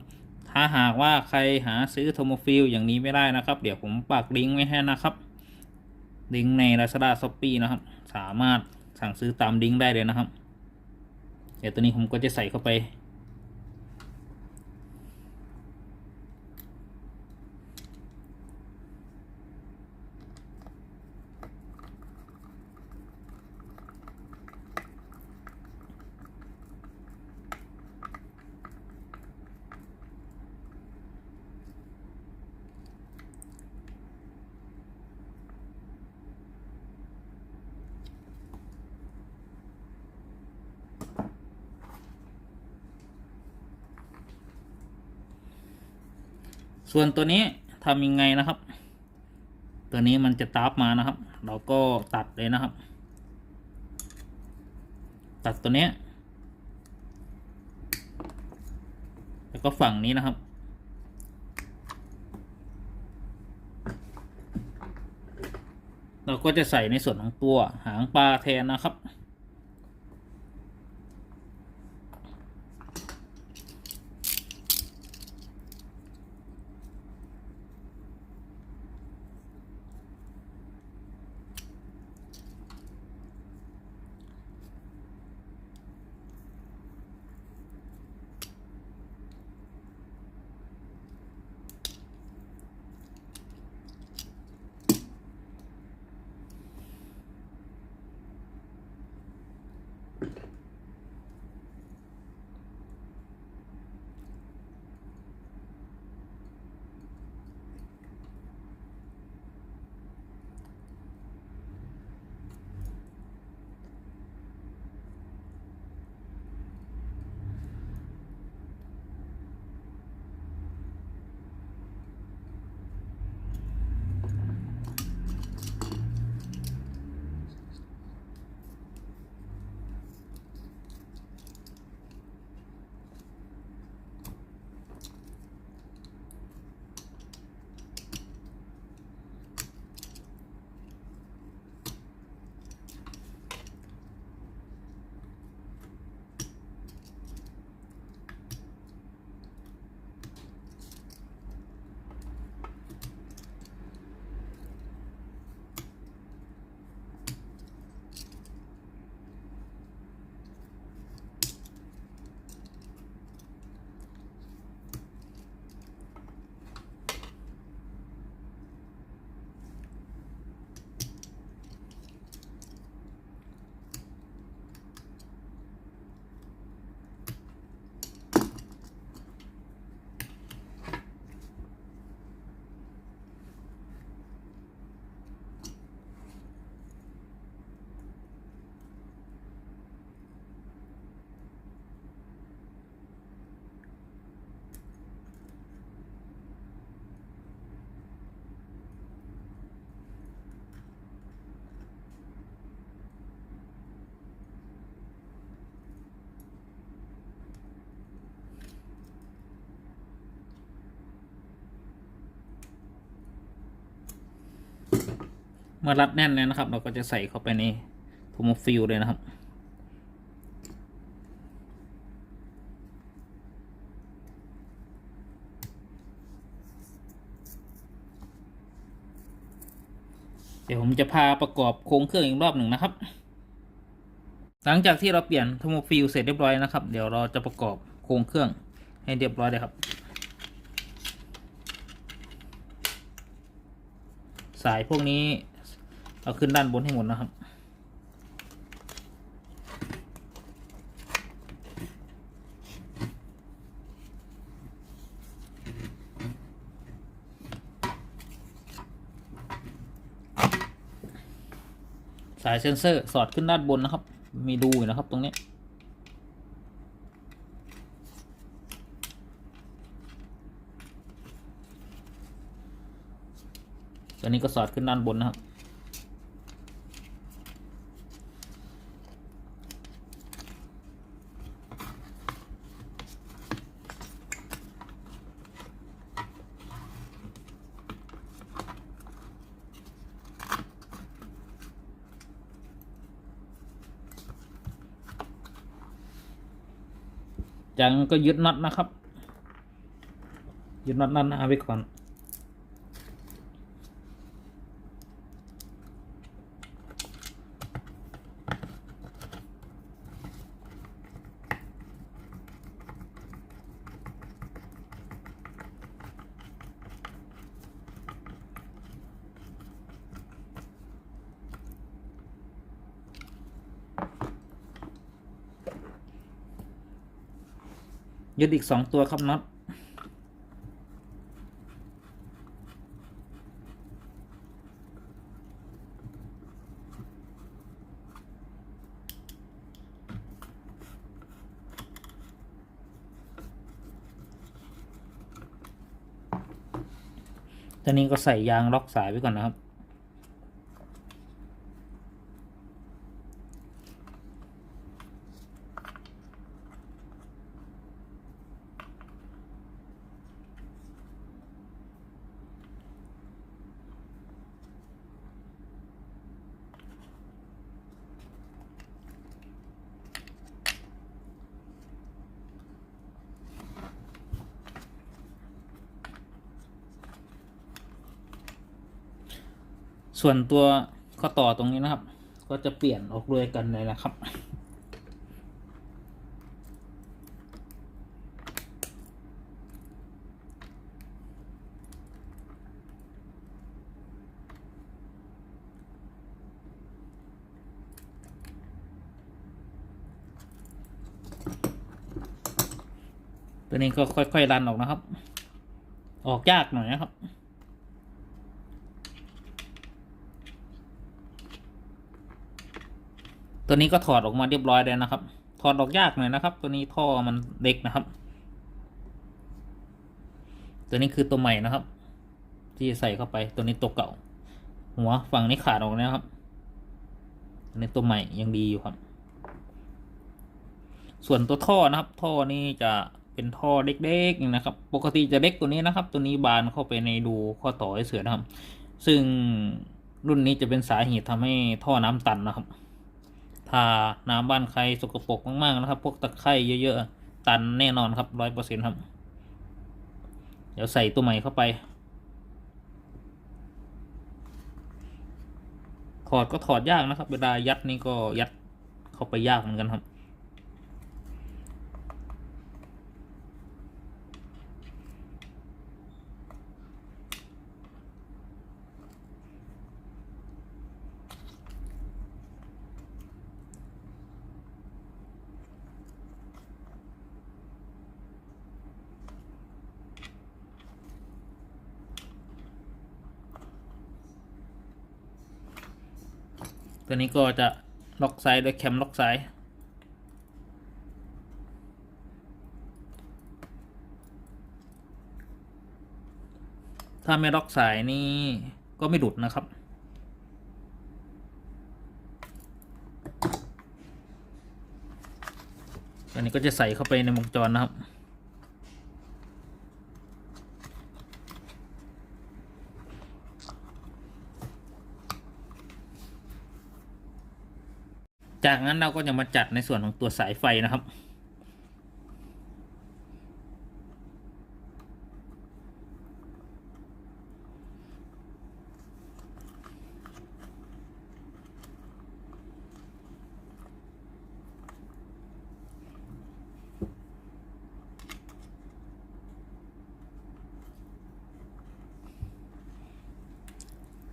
ถ้าหากว่าใครหาซื้อโทโมฟิลอย่างนี้ไม่ได้นะครับเดี๋ยวผมปักลิงก์ไว้ให้นะครับลิงก์ใน Lazada Shopee นะครับสามารถสั่งซื้อตามลิงก์ได้เลยนะครับเดี๋ยวตัวนี้ผมก็จะใส่เข้าไป ส่วนตัวนี้ทำยังไงนะครับตัวนี้มันจะตาบมานะครับเราก็ตัดเลยนะครับตัดตัวนี้แล้วก็ฝั่งนี้นะครับเราก็จะใส่ในส่วนของตัวหางปลาแทนนะครับเมื่อรัดแน่นเลยนะครับเราก็จะใส่เข้าไปในโทโมฟิลเลยนะครับเดี๋ยวผมจะพาประกอบโครงเครื่องอีกรอบหนึ่งนะครับหลังจากที่เราเปลี่ยนโทโมฟิลเสร็จเรียบร้อยนะครับเดี๋ยวเราจะประกอบโครงเครื่องให้เรียบร้อยเลยครับสายพวกนี้เอาขึ้นด้านบนให้หมดนะครับสายเซ็นเซอร์สอดขึ้นด้านบนนะครับมีรูอยู่นะครับตรงนี้ตัวนี้ก็สอดขึ้นด้านบนนะครับจังก็ยึดน็อตนะครับยึดน็อตด้านหน้าไว้ก่อนยึดอีก2 ตัวครับน็อต ตอนนี้ก็ใส่ยางล็อกสายไว้ก่อนนะครับส่วนตัวข้อต่อตรงนี้นะครับก็จะเปลี่ยนออกด้วยกันเลยนะครับตัวนี้ก็ค่อยๆรันออกนะครับ ออกยากหน่อยนะครับตัวนี้ก็ถอดออกมาเรียบร้อยแล้วนะครับถอดออกยากหน่อยนะครับตัวนี้ท่อมันเล็กนะครับตัวนี้คือตัวใหม่นะครับที่ใส่เข้าไปตัวนี้ตัวเก่าหัวฝั่งนี้ขาดออกแล้วครับตัวนี้ตัวใหม่ยังดีอยู่ครับส่วนตัวท่อนะครับท่อนี้จะเป็นท่อเล็กๆนะครับปกติจะเล็กตัวนี้นะครับตัวนี้บานเข้าไปในรูข้อต่อเสือนะครับซึ่งรุ่นนี้จะเป็นสาเหตุทำให้ท่อน้ำตันนะครับถ้าน้ำบ้านใครสกปรกมากๆนะครับพวกตะไคร่เยอะๆตันแน่นอนครับ100%ครับเดี๋ยวใส่ตัวใหม่เข้าไปถอดก็ถอดยากนะครับเวลายัดนี่ก็ยัดเข้าไปยากเหมือนกันครับตัวนี้ก็จะล็อกไซด์ด้วยแคมล็อกไซด์ถ้าไม่ล็อกสายนี่ก็ไม่หลุดนะครับอันนี้ก็จะใส่เข้าไปในวงจรนะครับจากนั้นเราก็จะมาจัดในส่วนของตัวสายไฟนะครับ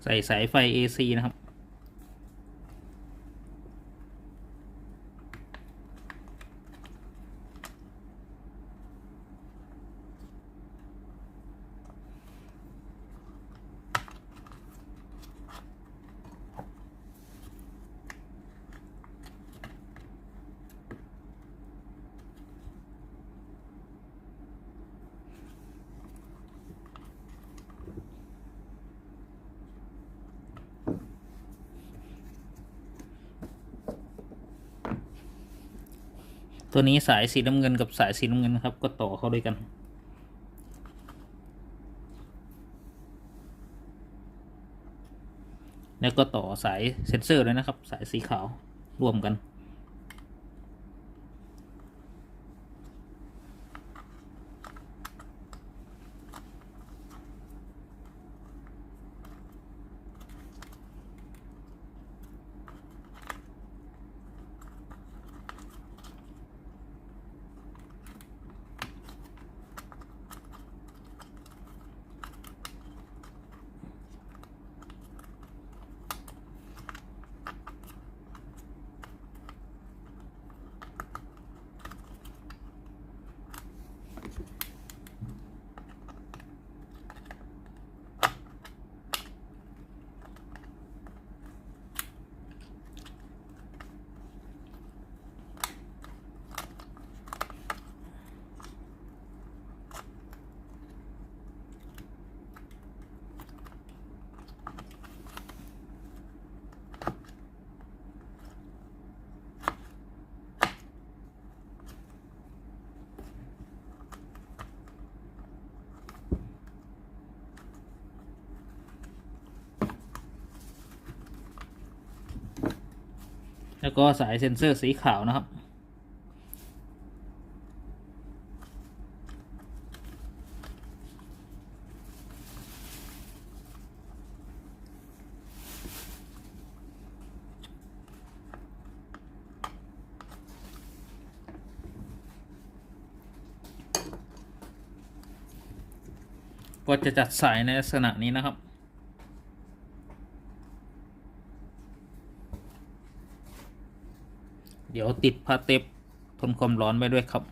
ใส่สายไฟ AC นะครับตัวนี้สายสีน้ำเงินกับสายสีน้ำเงินครับก็ต่อเข้าด้วยกันแล้วก็ต่อสายเซ็นเซอร์เลยนะครับสายสีขาวรวมกัน แล้วก็สายเซ็นเซอร์สีขาวนะครับก็จะจัดสายในลักษณะนี้นะครับเดี๋ยวติดผ้าเทปทนความร้อนไว้ด้วยครับ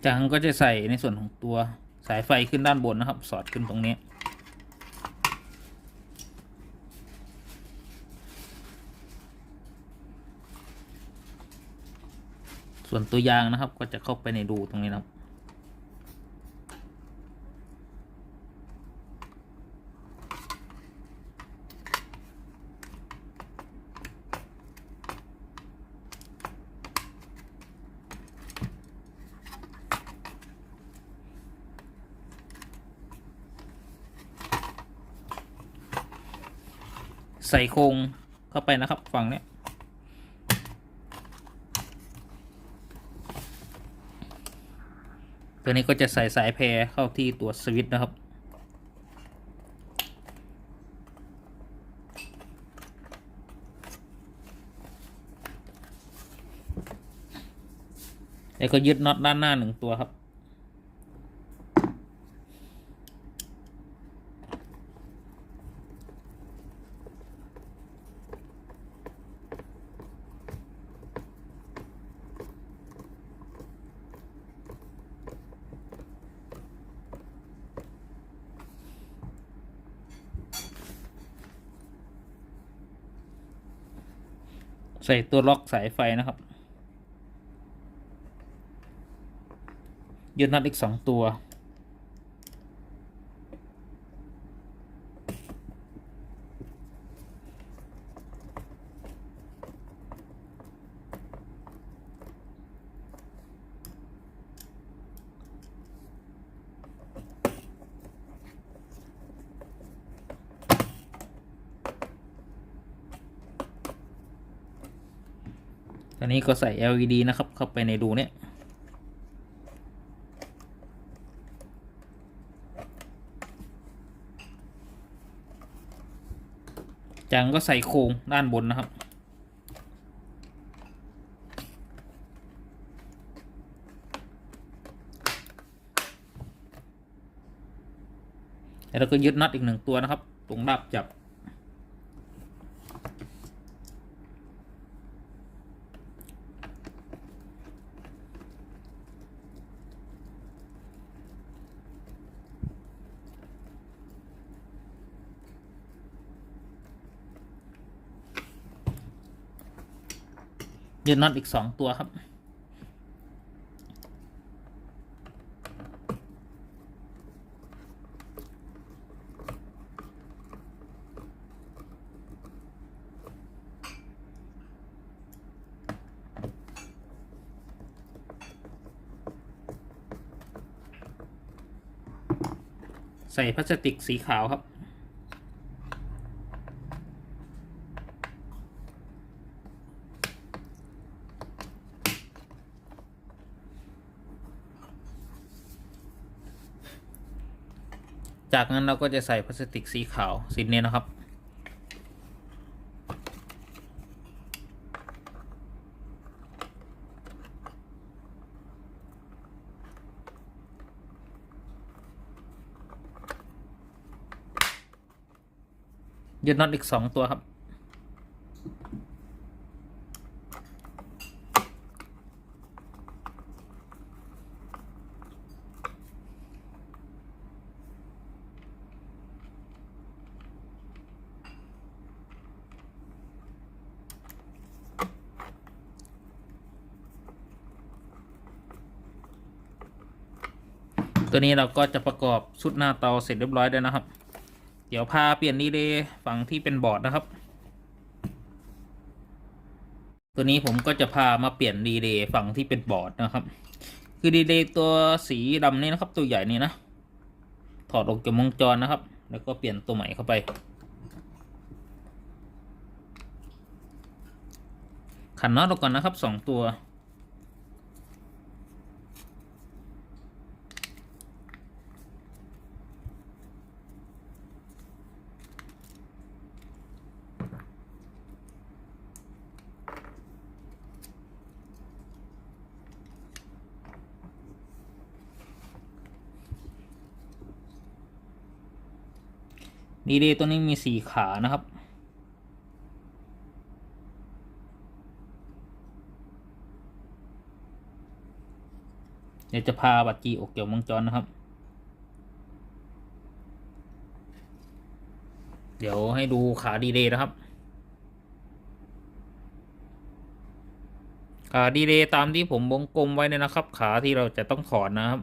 จากนั้นก็จะใส่ในส่วนของตัวสายไฟขึ้นด้านบนนะครับสอดขึ้นตรงนี้ส่วนตัวยางนะครับก็จะเข้าไปในรูตรงนี้นะครับใส่โครงเข้าไปนะครับฝั่งนี้ตัวนี้ก็จะใส่สายแพรเข้าที่ตัวสวิตช์นะครับแล้วก็ยึดน็อตด้านหน้าหนึ่งตัวครับใส่ตัวล็อกสายไฟนะครับยึดน็อตอีก2 ตัวตอนนี้ก็ใส่ LED นะครับเข้าไปในรูเนี้ยจากนั้นก็ใส่โครงด้านบนนะครับแล้วก็ยึดน็อตอีก1 ตัวนะครับตรงดับจับยึดน็อตอีก2 ตัวครับใส่พลาสติกสีขาวครับจากนั้นเราก็จะใส่พลาสติกสีขาวสีนี้นะครับยึดน็อตอีก2 ตัวครับ ตัวนี้เราก็จะประกอบชุดหน้าเตาเสร็จเรียบร้อยแล้วนะครับเดี๋ยวพาเปลี่ยนดีเลย์ฝั่งที่เป็นบอร์ดนะครับตัวนี้ผมก็จะพามาเปลี่ยนดีเลย์ฝั่งที่เป็นบอร์ดนะครับคือดีเลย์ตัวสีดำนี่นะครับตัวใหญ่นี่นะถอดออกจากวงจรนะครับแล้วก็เปลี่ยนตัวใหม่เข้าไปขันน็อตออกก่อนนะครับ2ตัวดีเลย์ตัวนี้มี4ขานะครับเดี๋ยวจะพาบัตรจีออกจากวงจรนะครับเดี๋ยวให้ดูขาดีเลย์นะครับขาดีเลย์ตามที่ผมวงกลมไว้เนี่ยนะครับขาที่เราจะต้องถอดนะครับ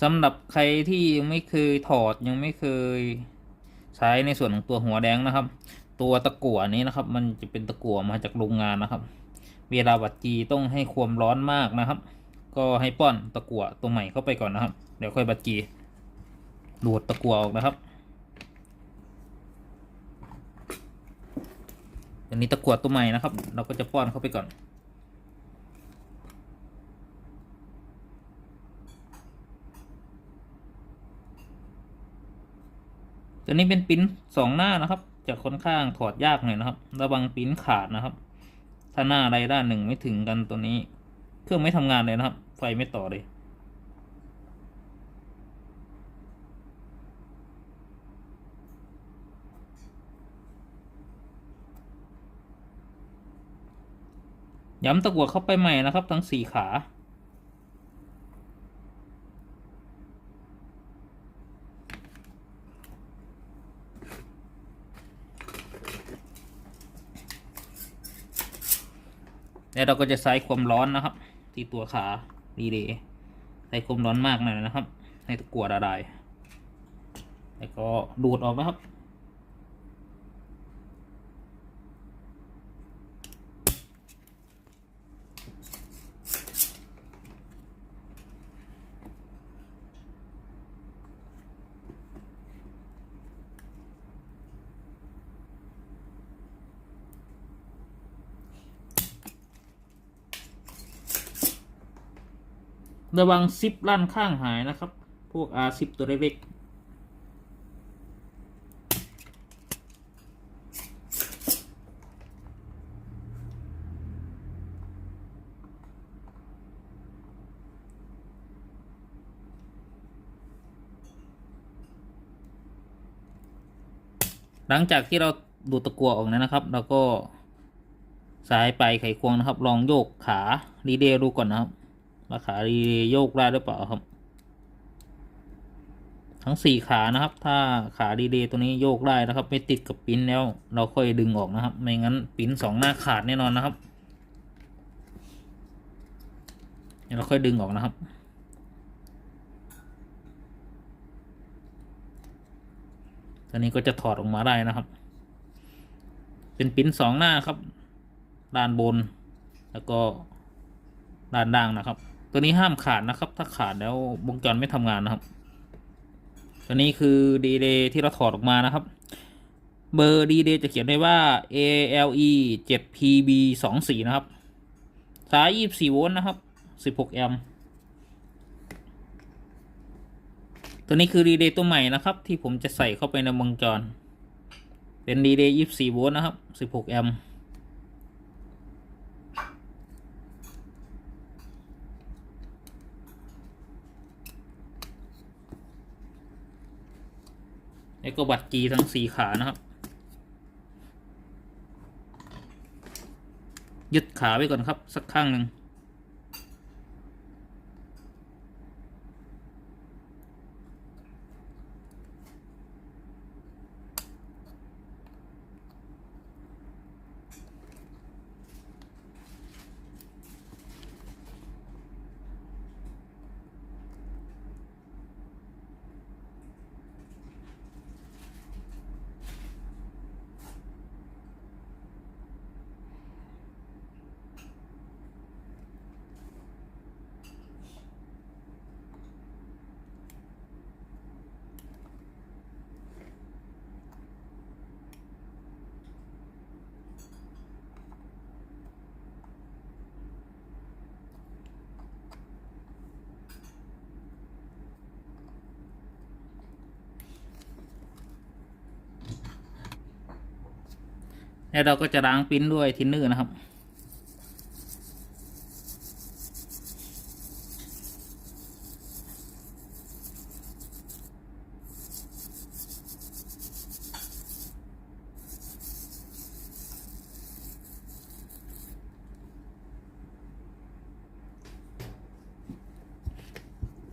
สำหรับใครที่ยังไม่เคยถอดยังไม่เคยใช้ในส่วนของตัวหัวแดงนะครับตัวตะกั่วนี้นะครับมันจะเป็นตะกั่วมาจากโรงงานนะครับเวลาบัดจีต้องให้ความร้อนมากนะครับก็ให้ป้อนตะกั่วตัวใหม่เข้าไปก่อนนะครับเดี๋ยวค่อยบัดจีดูดตะกั่วออกนะครับอันนี้ตะกั่วตัวใหม่นะครับเราก็จะป้อนเข้าไปก่อนตัวนี้เป็นปิ้น2หน้านะครับจะค่อนข้างถอดยากหน่อยนะครับระวังปิ้นขาดนะครับถ้าหน้าใดด้านหนึ่งไม่ถึงกันตัวนี้เครื่องไม่ทำงานเลยนะครับไฟไม่ต่อเลยย้ำตะกั่วเข้าไปใหม่นะครับทั้ง4ขาแล้วเราก็จะใช้ความร้อนนะครับที่ตัวขาดีเลย์ใช้ความร้อนมากหน่อยนะครับให้ตะกั่วละลายแล้วก็ดูดออกนะครับระวังซิปลั่นข้างหายนะครับพวกซิปตัวเล็กๆหลังจากที่เราดูดตะกั่วออกนะครับเราก็สายไปไขควงนะครับลองโยกขารีเลย์ดูก่อนนะครับว่าขารีเลย์โยกได้หรือเปล่าครับทั้ง4ขานะครับถ้าขารีเลย์ตัวนี้โยกได้นะครับไม่ติดกับปิ้นแล้วเราค่อยดึงออกนะครับไม่งั้นปิ้น2หน้าขาดแน่นอนนะครับเราค่อยดึงออกนะครับตัวนี้ก็จะถอดออกมาได้นะครับเป็นปิ้น2หน้าครับด้านบนแล้วก็ด้านล่างนะครับตัวนี้ห้ามขาดนะครับถ้าขาดแล้ววงจรไม่ทำงานนะครับตัวนี้คือดีเลย์ที่เราถอดออกมานะครับเบอร์ดีเลย์จะเขียนได้ว่า ALE 7PB 24นะครับสาย24โวลต์นะครับ16แอมป์ตัวนี้คือดีเลย์ตัวใหม่นะครับที่ผมจะใส่เข้าไปในวงจรเป็นดีเลย์24โวลต์นะครับ16แอมป์แล้วก็บัตรจีทั้ง4ขานะครับยึดขาไว้ก่อนครับสักข้างหนึ่ง แล้วเราก็จะล้างปริ้นด้วยทินเนอร์นะครับ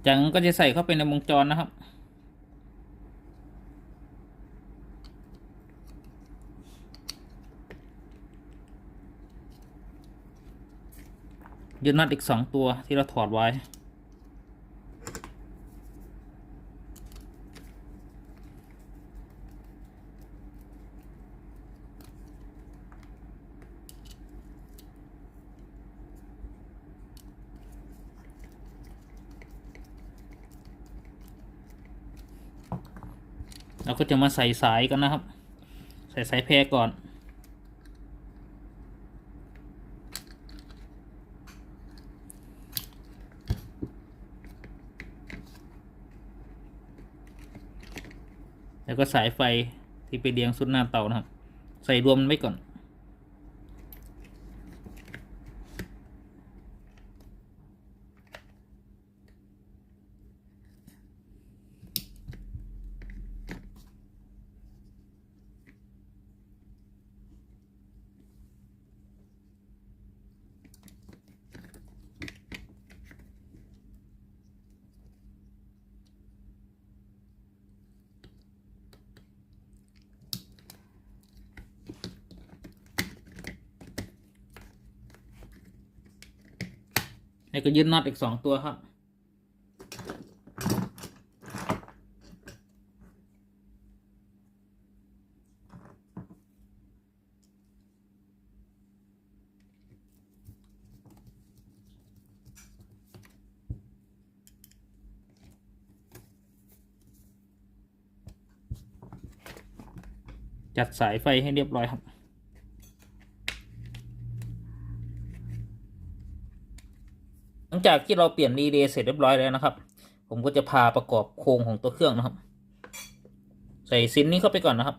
จากนั้นก็จะใส่เข้าไปในวงจรนะครับยึดน็อตอีก2ตัวที่เราถอดไว้เราก็จะมาใส่สายกันนะครับใส่สายแพรก่อนแล้วก็สายไฟที่ไปเลี้ยงสุดหน้าเตานะครับใส่รวมมันไว้ก่อนแล้วก็ยึดน็อตอีก2ตัวครับจัดสายไฟให้เรียบร้อยครับหลังจากที่เราเปลี่ยนรีเลย์เสร็จเรียบร้อยแล้วนะครับผมก็จะพาประกอบโครงของตัวเครื่องนะครับใส่ซินนี้เข้าไปก่อนนะครับ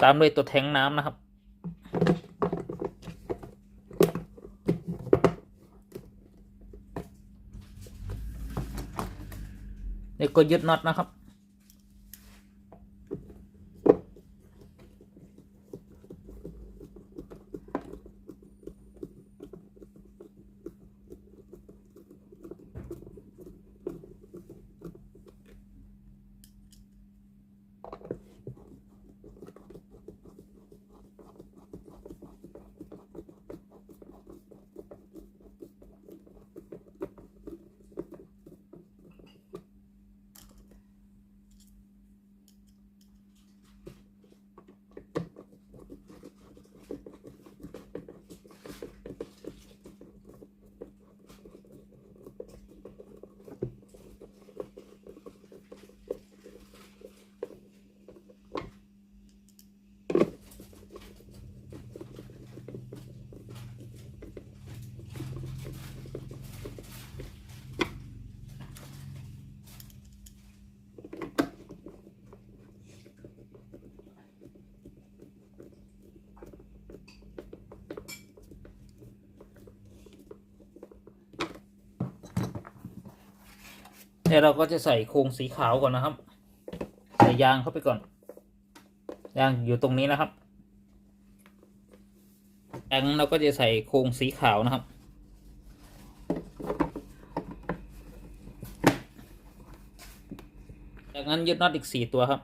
ตามด้วยตัวแทงน้ำนะครับแล้วก็ยึดน็อตนะครับแล้วเราก็จะใส่โครงสีขาวก่อนนะครับใส่ยางเข้าไปก่อนยางอยู่ตรงนี้นะครับจากนั้นเราก็จะใส่โครงสีขาวนะครับจากนั้นยึดน็อตอีก4ตัวครับ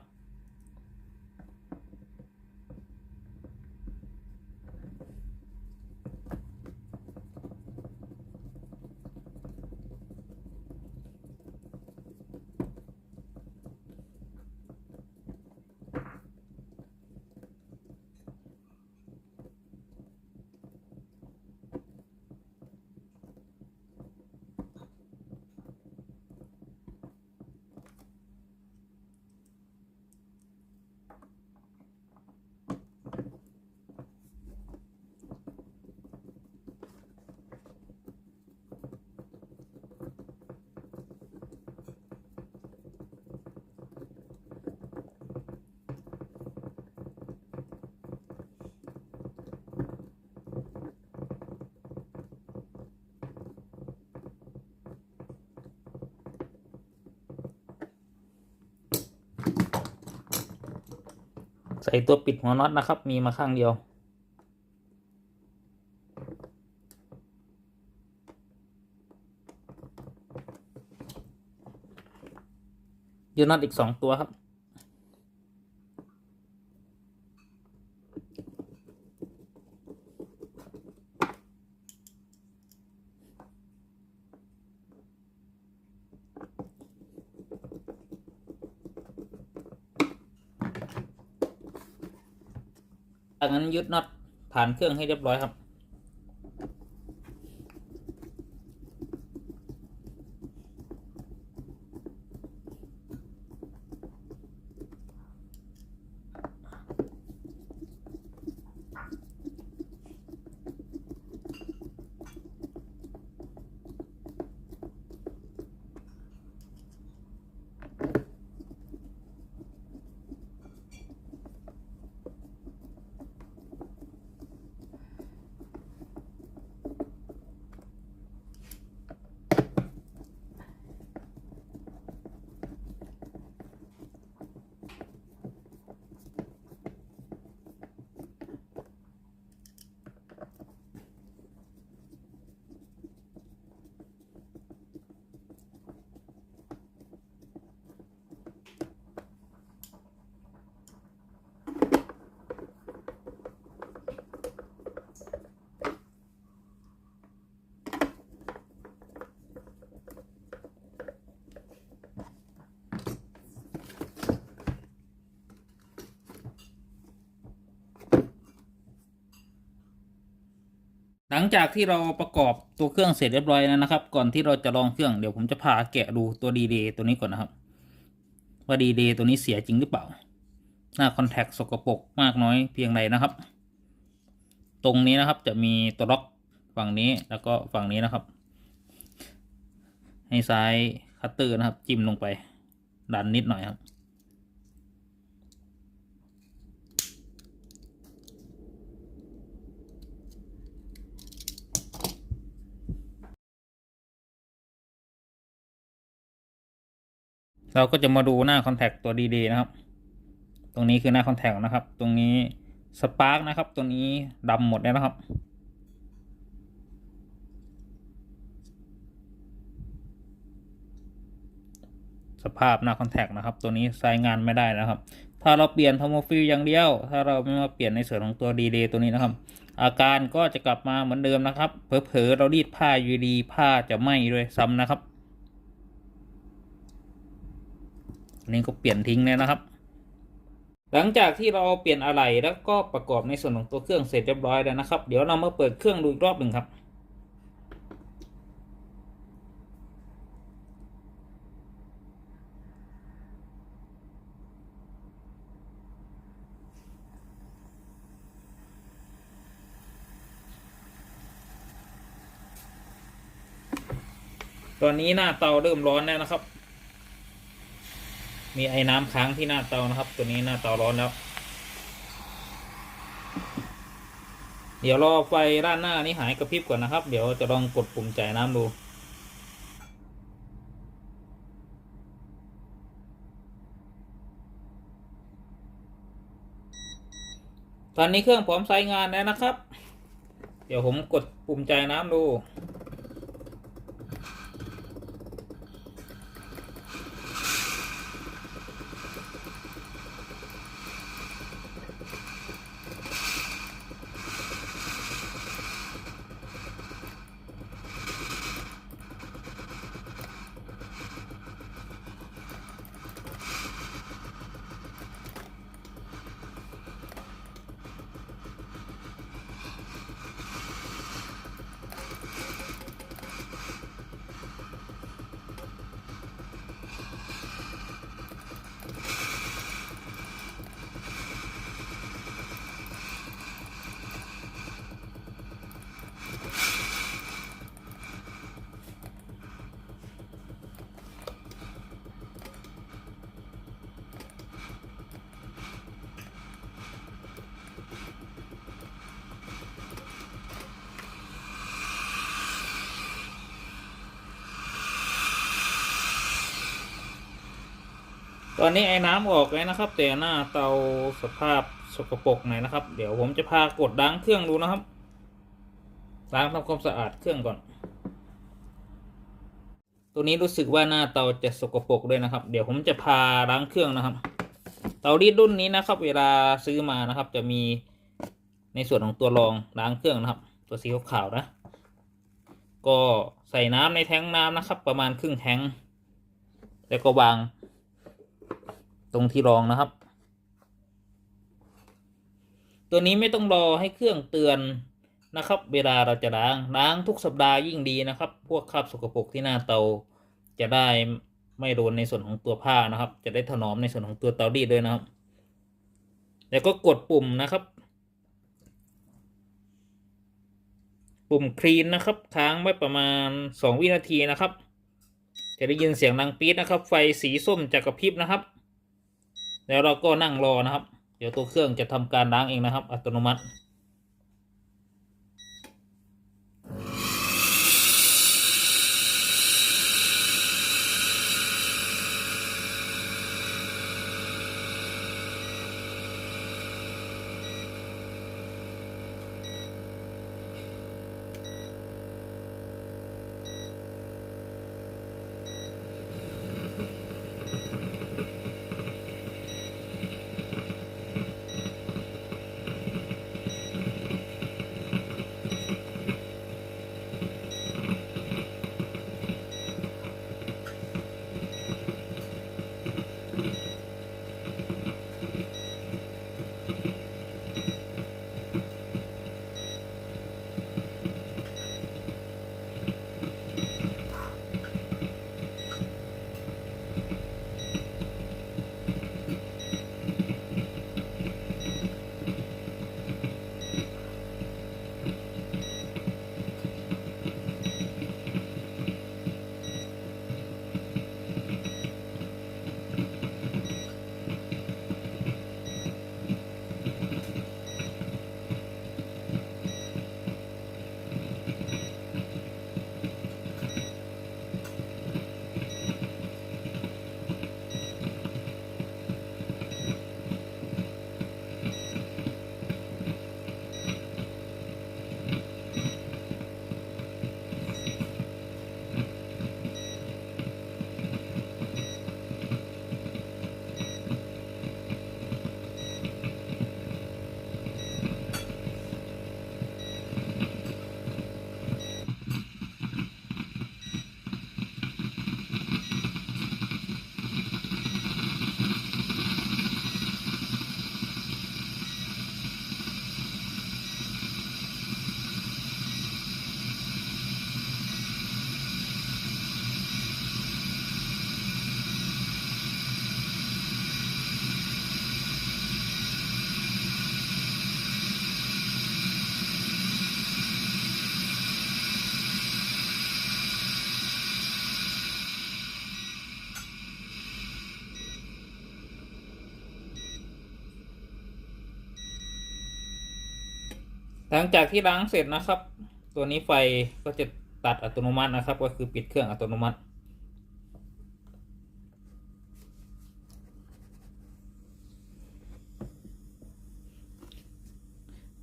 ส่ตัวปิดหัวน็อตนะครับมีมาข้างเดียวยืดน็อตอีก2 ตัวครับจากนั้นยึดน็อตฐานเครื่องให้เรียบร้อยครับหลังจากที่เราประกอบตัวเครื่องเสร็จเรียบร้อยแล้วนะครับก่อนที่เราจะลองเครื่องเดี๋ยวผมจะพาแกะดูตัวดีเดย์ตัวนี้ก่อนนะครับว่าดีเดย์ตัวนี้เสียจริงหรือเปล่าหน้าคอนแทคสกปรกมากน้อยเพียงใดนะครับตรงนี้นะครับจะมีตัวล็อกฝั่งนี้แล้วก็ฝั่งนี้นะครับให้ซ้ายคัตเตอร์นะครับจิ้มลงไปดันนิดหน่อยครับเราก็จะมาดูหน้าคอนแทคตัวดีๆนะครับตรงนี้คือหน้าคอนแทคนะครับตรงนี้สปาร์กนะครับตัวนี้ดำหมดแล้วนะครับสภาพหน้าคอนแทคนะครับตัวนี้ใช้งานไม่ได้นะครับ ถ้าเราเปลี่ยนโทโมฟิลอย่างเดียวถ้าเราไม่มาเปลี่ยนในส่วนของตัวดีเดย์ตัวนี้นะครับอาการก็จะกลับมาเหมือนเดิมนะครับเผลอๆเรารีดผ้าอยู่ดีผ้าจะไหม้ด้วยซ้ำนะครับอันนี้ก็เปลี่ยนทิ้งเลยนะครับ หลังจากที่เราเปลี่ยนอะไหล่แล้วก็ประกอบในส่วนของตัวเครื่องเสร็จเรียบร้อยแล้วนะครับเดี๋ยวเรามาเปิดเครื่องดูอีกรอบหนึ่งครับตอนนี้หน้าเตาเริ่มร้อนแล้วนะครับมีไอ้น้ำค้างที่หน้าเตานะครับตัวนี้หน้าเตาร้อนแล้วเดี๋ยวรอไฟด้านหน้านี้หายกระพริบก่อนนะครับเดี๋ยวจะลองกดปุ่มจ่ายน้ำดูตอนนี้เครื่องพร้อมใช้งานแล้วนะครับเดี๋ยวผมกดปุ่มจ่ายน้ำดูตอนนี้ไอ้น้ำออกแล้วนะครับแต่หน้าเตาสภาพ สกปรกหน่อยนะครับเดี๋ยวผมจะพากดล้างเครื่องดูนะครับล้างทำความสะอาดเครื่องก่อนตัวนี้รู้สึกว่าหน้าเตาจะสกปรกด้วยนะครับเดี๋ยวผมจะพาล้างเครื่องนะครับเตารีดรุ่นนี้นะครับเวลาซื้อมานะครับจะมีในส่วนของตัวรองล้างเครื่องนะครับตัวสีขาวๆนะก็ใส่น้ำในแท้งน้ำนะครับประมาณครึ่งแท้งแล้วก็วางตรงที่รองนะครับตัวนี้ไม่ต้องรอให้เครื่องเตือนนะครับเวลาเราจะล้างทุกสัปดาห์ยิ่งดีนะครับพวกคราบสกปรกที่หน้าเตาจะได้ไม่โดนในส่วนของตัวผ้านะครับจะได้ถนอมในส่วนของตัวเตารีดด้วยนะครับแล้วก็กดปุ่มนะครับปุ่มคลีนนะครับค้างไว้ประมาณ2 วินาทีนะครับจะได้ยินเสียงดังปี๊ดนะครับไฟสีส้มจะกระพริบนะครับแล้วเราก็นั่งรอนะครับเดี๋ยวตัวเครื่องจะทำการล้างเองนะครับอัตโนมัติหลังจากที่ล้างเสร็จนะครับตัวนี้ไฟก็จะตัดอัตโนมัตินะครับก็คือปิดเครื่องอัตโนมัติ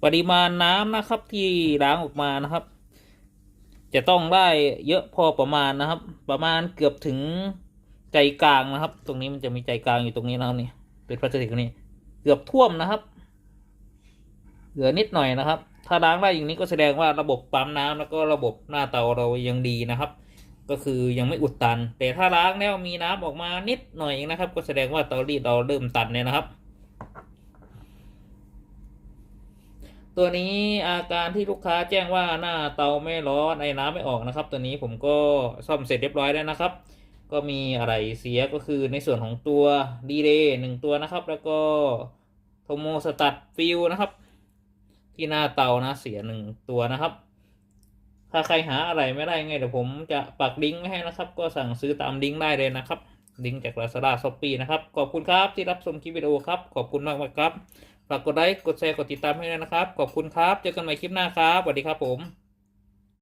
ปริมาณน้ำนะครับที่ล้างออกมานะครับจะต้องได้เยอะพอประมาณนะครับประมาณเกือบถึงใจกลางนะครับตรงนี้มันจะมีใจกลางอยู่ตรงนี้นะครับนี่เป็นพลาสติกนี้เกือบท่วมนะครับเหลือนิดหน่อยนะครับถ้าล้างได้อย่างนี้ก็แสดงว่าระบบปั๊มน้ำแล้วก็ระบบหน้าเตาเรายังดีนะครับก็คือยังไม่อุดตันแต่ถ้าล้างแล้วมีน้ำออกมานิดหน่อยนะครับก็แสดงว่าเตารีดเราเริ่มตันเนี่ยนะครับตัวนี้อาการที่ลูกค้าแจ้งว่าหน้าเตาไม่ร้อนไอ้น้ำไม่ออกนะครับตัวนี้ผมก็ซ่อมเสร็จเรียบร้อยแล้วนะครับก็มีอะไรเสียก็คือในส่วนของตัวดีเลย์1 ตัวนะครับแล้วก็โทโมสตัดฟิลนะครับที่หน้าเตานะเสีย1 ตัวนะครับถ้าใครหาอะไรไม่ได้ไงเดี๋ยวผมจะปักลิงก์ไว้ให้นะครับก็สั่งซื้อตามลิงก์ได้เลยนะครับลิงก์จาก Lazada Shopee นะครับขอบคุณครับที่รับชมคลิปวิดีโอครับขอบคุณมากครับฝากกดไลค์กดแชร์กดติดตามให้ด้วยนะครับขอบคุณครับเจอกันใหม่คลิปหน้าครับสวัสดีครับผม